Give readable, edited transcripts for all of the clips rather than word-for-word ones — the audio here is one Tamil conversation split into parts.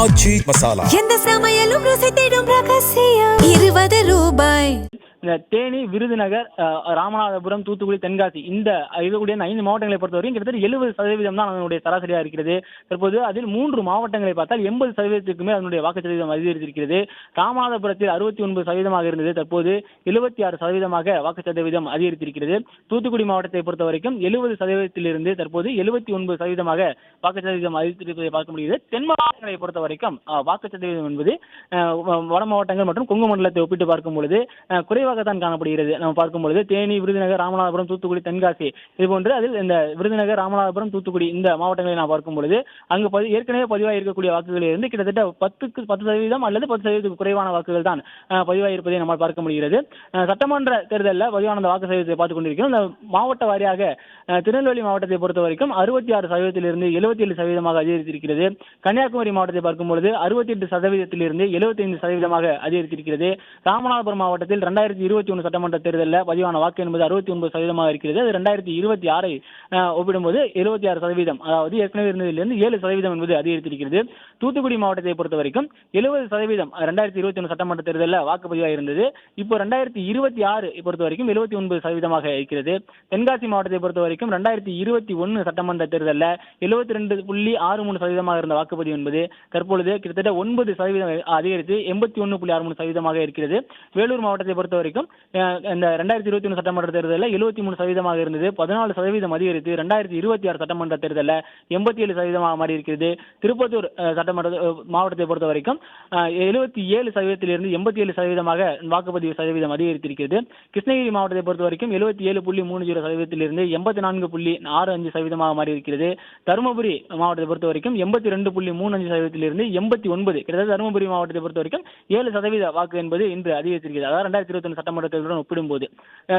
ஆச்சி மசாலா எந்த சமையலும் ருசி தேடும் ரகசியம் ₹20. இந்த தேனி, விருதுநகர், ராமநாதபுரம், தூத்துக்குடி, தென்காசி இந்த இருக்கக்கூடிய 5 மாவட்டங்களை பொறுத்தவரைக்கும் கிட்டத்தட்ட 70% தான் அதனுடைய சராசரியாக இருக்கிறது. தற்போது அதில் 3 மாவட்டங்களை பார்த்தால் 80% மேல் அதனுடைய வாக்குச்சதவீதம் அதிகரித்திருக்கிறது. ராமநாதபுரத்தில் 69% இருந்தது, தற்போது 76% வாக்குச்சதவீதம் அதிகரித்திருக்கிறது. தூத்துக்குடி மாவட்டத்தை பொறுத்தவரைக்கும் 70%இலிருந்து தற்போது 79% வாக்குச்சதவீதம் அதிகரித்திருப்பதை பார்க்க முடிகிறது. தென் மாவட்டங்களை பொறுத்த வரைக்கும் வாக்குச்சதவீதம் என்பது வட மாவட்டங்கள் மற்றும் கொங்கு மண்டலத்தை ஒப்பிட்டு பார்க்கும் பொழுது குறைவாகத்தான் காணப்படுகிறது. நம்ம பார்க்கும் பொழுது தேனி, விருதுநகர், ராமநாதபுரம், தூத்துக்குடி, தென்காசி இது போன்று அதில் இந்த விருதுநகர், ராமநாதபுரம், தூத்துக்குடி இந்த மாவட்டங்களை நான் பார்க்கும் பொழுது அங்கு ஏற்கனவே பதிவாக இருக்கக்கூடிய வாக்குகளில் இருந்து கிட்டத்தட்ட 10% அல்லது 10% குறைவான வாக்குகள் தான் பதிவாக இருப்பதை நம்மால் பார்க்க முடிகிறது. சட்டமன்ற தேர்தலில் பதிவான வாக்கு சதவீதத்தை பார்த்துக் கொண்டிருக்கிறோம். இந்த மாவட்ட வாரியாக திருநெல்வேலி மாவட்டத்தை பொறுத்த வரைக்கும் 66%இலிருந்து 77% அதிகரித்திருக்கிறது. கன்னியாகுமரி மாவட்டத்தை பார்க்கும் பொழுது 68%இலிருந்து 75% அதிகரித்திருக்கிறது. ராமநாதபுரம் மாவட்டத்தில் 2021 சட்டமன்ற தேர்தலில் பதிவான வாக்கு என்பது 69% இருக்கிறது. அது 2026 ஒப்பிடும்போது 76%, அதாவது ஏற்கனவே இருந்ததிலிருந்து 7% என்பது அதிகரித்திருக்கிறது. தூத்துக்குடி மாவட்டத்தை பொறுத்த வரைக்கும் 70% 2021 சட்டமன்ற தேர்தலில் வாக்குப்பதிவாக இருந்தது. இப்போ 2026 பொறுத்த வரைக்கும் 79% இருக்கிறது. தென்காசி மாவட்டத்தை பொறுத்த வரைக்கும் 2021 சட்டமன்ற தேர்தலில் 72.63% இருந்த வாக்குப்பதிவு என்பது தற்பொழுது கிட்டத்தட்ட 9% அதிகரித்து 81.63% இருக்கிறது. வேலூர் மாவட்டத்தை பொறுத்த வரைக்கும் இந்த 2021 சட்டமன்ற தேர்தலில் 73% இருந்தது, 14% அதிகரித்து 2026 சட்டமன்ற தேர்தலில் 87% மாறி இருக்கிறது. திருப்பத்தூர் சட்டமன்ற மாவட்டத்தை பொறுத்த வரைக்கும் 77%இலிருந்து 87% வாக்குப்பதிவு சதவீதம் அதிகரித்திருக்கிறது. கிருஷ்ணகிரி மாவட்டத்தை பொறுத்த வரைக்கும் 77.30%இலிருந்து 84.65% மாறி இருக்கிறது. தருமபுரி மாவட்டத்தை பொறுத்த வரைக்கும் 82.35%இலிருந்து 89, கிட்டத்தட்ட தருமபுரி மாவட்டத்தை பொறுத்த வரைக்கும் 7% வாக்கு என்பது இன்று அதிகரித்திருக்கிறது. அதாவது 2021 சட்டமன்ற தேர்தலுடன் ஒப்பிடும்போது.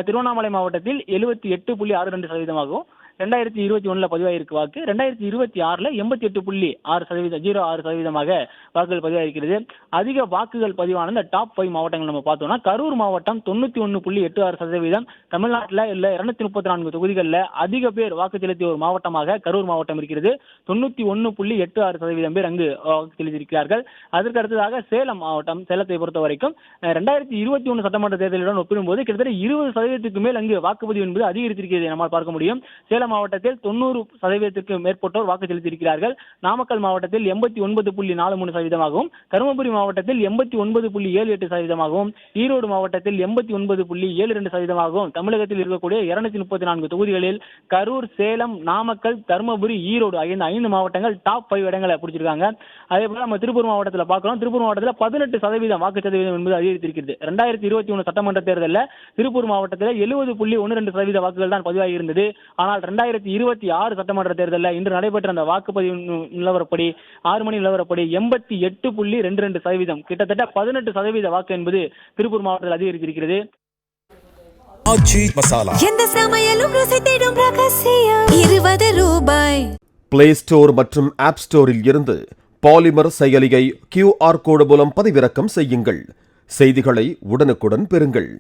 திருவண்ணாமலை மாவட்டத்தில் 78.62%ஆகவும் 2021 பதிவாயிருக்கு வாக்கு 2026 88.06% வாக்குகள் பதிவாயிருக்கிறது. அதிக வாக்குகள் பதிவான இந்த டாப் 5 மாவட்டங்கள் நம்ம பார்த்தோம்னா கரூர் மாவட்டம் 91.86%. தமிழ்நாட்டில் இல்ல 234 தொகுதிகளில் அதிக பேர் வாக்கு செலுத்திய ஒரு மாவட்டமாக கரூர் மாவட்டம் இருக்கிறது. 91.86% பேர் அங்கு வாக்கு செலுத்தியிருக்கிறார்கள். அதற்கு அடுத்ததாக சேலம் மாவட்டம், சேலத்தை பொறுத்த வரைக்கும் 2021 சட்டமன்ற தேர்தலுடன் ஒப்பிடும்போது கிட்டத்தட்ட 20%க்கு மேல் அங்கு வாக்குப்பதிவு என்பது அதிகரித்திருக்கிறது நம்மால் பார்க்க முடியும். சேலம் மாவட்டத்தில் 90%க்கு மேற்பட்டோர் வாக்கு செலுத்தியிருக்கிறார்கள். நாமக்கல் மாவட்டத்தில் 89.43%, தருமபுரி மாவட்டத்தில் 89.78%, ஈரோடு மாவட்டத்தில் 89.72%. தமிழகத்தில் இருக்கக்கூடிய 234 தொகுதிகளில் கரூர், சேலம், நாமக்கல், தருமபுரி, ஈரோடு ஆகிய 5 மாவட்டங்கள் டாப் 5 இடங்களை பிடிச்சிருக்காங்க. அதே போல நம்ம திருப்பூர் மாவட்டத்தில் பார்க்கிறோம். திருப்பூர் மாவட்டத்தில் 18% வாக்கு சதவீதம் என்பது அதிகரித்திருக்கிறது. 2021 சட்டமன்ற தேர்தலில் திருப்பூர் மாவட்டத்தில் 70.12% வாக்குகள் தான் பதிவாகி இருந்தது. ஆனால் 2026 சட்டமன்ற தேர்தலில் இன்று நடைபெற்ற அந்த வாக்குப்பதிவு நிலவரப்படி 6 மணி நிலவரப்படி 88.22%, கிட்டத்தட்ட 18% வாக்கு என்பது திருப்பூர் மாவட்டத்தில் அதிகரித்திருக்கிறது. ஆச்சி மசாலா எந்த சமையலும் ருசி தேடும் ரகசியம் ₹20. பிளே ஸ்டோர் மற்றும் ஆப் ஸ்டோரில் இருந்து பாலிமர் செயலியை QR கோடு மூலம் பதிவிறக்கம் செய்யுங்கள். செய்திகளை உடனுக்குடன் பெறுங்கள்.